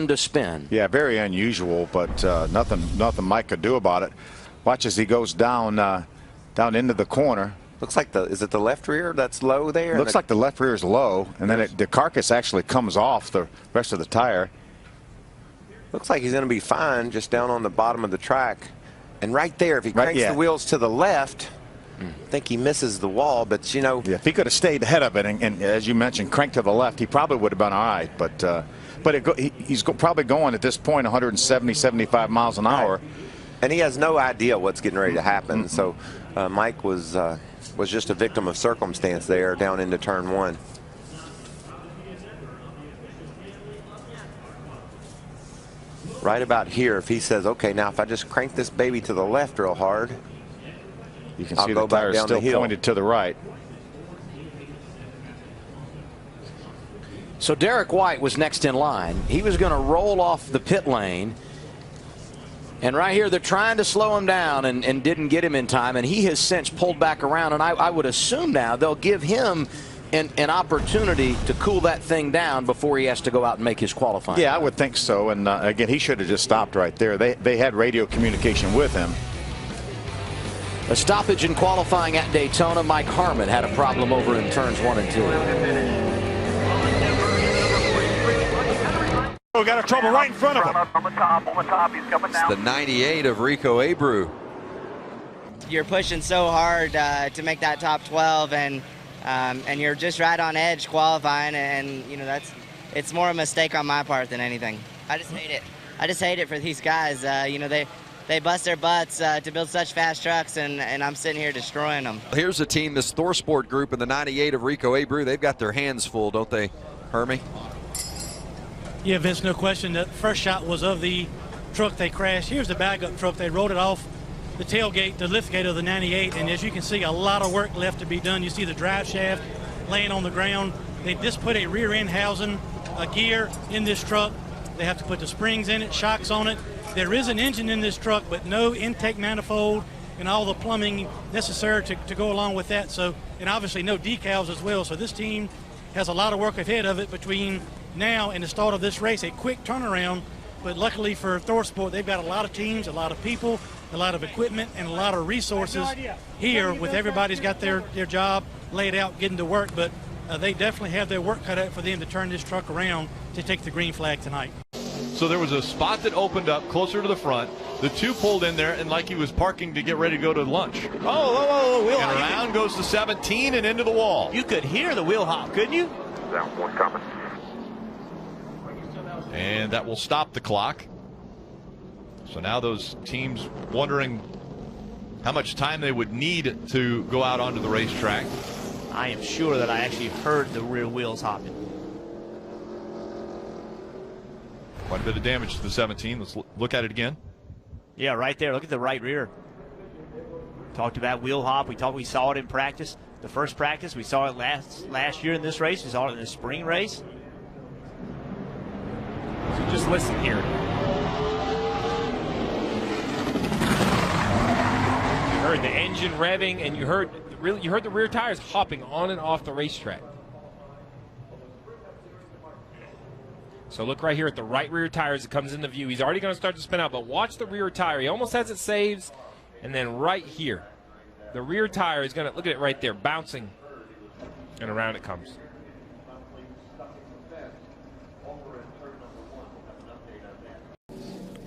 to spin. Yeah, very unusual, but nothing Mike could do about it. Watch as he goes down into the corner. Looks like is it the left rear that's low there? Looks like the left rear is low, and then the carcass actually comes off the rest of the tire. Looks like he's going to be fine just down on the bottom of the track. And right there, if he cranks the wheels to the left, I think he misses the wall, but you know. Yeah, if he could have stayed ahead of it and as you mentioned, cranked to the left, he probably would have been all right. But he's probably going at this point 170, 75 miles an hour. Right. And he has no idea what's getting ready to happen. So Mike was just a victim of circumstance there down into turn one. Right about here, if he says, okay, now if I just crank this baby to the left real hard, you can see the tire is still pointed to the right. So Derek White was next in line. He was going to roll off the pit lane. And right here, they're trying to slow him down and didn't get him in time. And he has since pulled back around. And I would assume now they'll give him an opportunity to cool that thing down before he has to go out and make his qualifying. Yeah, I would think so. And again, he should have just stopped right there. They had radio communication with him. A stoppage in qualifying at Daytona. Mike Harmon had a problem over in turns 1 and 2. We got a trouble right in front of him. It's the 98 of Rico Abreu. You're pushing so hard to make that top 12, and you're just right on edge qualifying, and you know it's more a mistake on my part than anything. I just hate it. I just hate it for these guys. You know, they bust their butts to build such fast trucks, and I'm sitting here destroying them. Here's a team, this ThorSport group in the 98 of Rico Abreu. They've got their hands full, don't they, Hermie? Yeah, Vince, no question. The first shot was of the truck they crashed. Here's the backup truck. They rolled it off the tailgate, the liftgate of the 98, and as you can see, a lot of work left to be done. You see the drive shaft laying on the ground. They just put a rear end housing, a gear in this truck. They have to put the springs in it, shocks on it. There is an engine in this truck, but no intake manifold and all the plumbing necessary to go along with that. So, and obviously no decals as well. So this team has a lot of work ahead of it between now and the start of this race. A quick turnaround, but luckily for ThorSport, they've got a lot of teams, a lot of people, a lot of equipment, and a lot of resources here with everybody's got their job laid out, getting to work. But they definitely have their work cut out for them to turn this truck around to take the green flag tonight. So there was a spot that opened up closer to the front. The two pulled in there, and like he was parking to get ready to go to lunch. Oh, wheel hop. And around goes the 17 and into the wall. You could hear the wheel hop, couldn't you? Down one coming. And that will stop the clock. So now those teams wondering how much time they would need to go out onto the racetrack. I am sure that I actually heard the rear wheels hopping. Quite a bit of damage to the 17. Let's look at it again. Yeah, right there. Look at the right rear. Talked about wheel hop. We saw it in practice. The first practice, we saw it last year in this race. We saw it in the spring race. So just listen here. You heard the engine revving, and you heard the rear tires hopping on and off the racetrack. So look right here at the right rear tire as it comes into view. He's already going to start to spin out, but watch the rear tire. He almost has it saved, and then right here, the rear tire is going to, look at it right there, bouncing, and around it comes.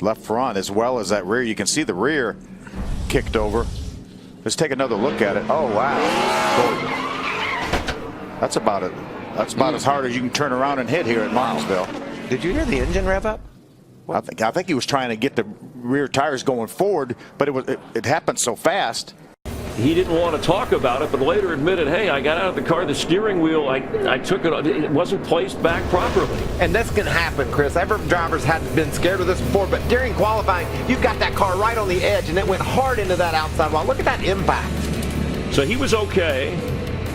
Left front as well as that rear. You can see the rear kicked over. Let's take another look at it. Oh, wow. That's about it. That's about as hard as you can turn around and hit here at Martinsville. Did you hear the engine rev up? I think he was trying to get the rear tires going forward, but it happened so fast. He didn't want to talk about it, but later admitted, hey, I got out of the car, the steering wheel, I took it wasn't placed back properly. And this can happen, Chris. Every driver's had been scared of this before, but during qualifying, you got that car right on the edge, and it went hard into that outside wall. Look at that impact. So he was okay.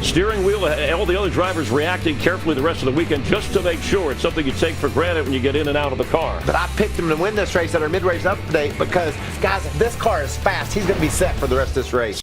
Steering wheel, all the other drivers reacting carefully the rest of the weekend just to make sure. It's something you take for granted when you get in and out of the car. But I picked him to win this race at our mid-race update because, guys, if this car is fast, he's going to be set for the rest of this race.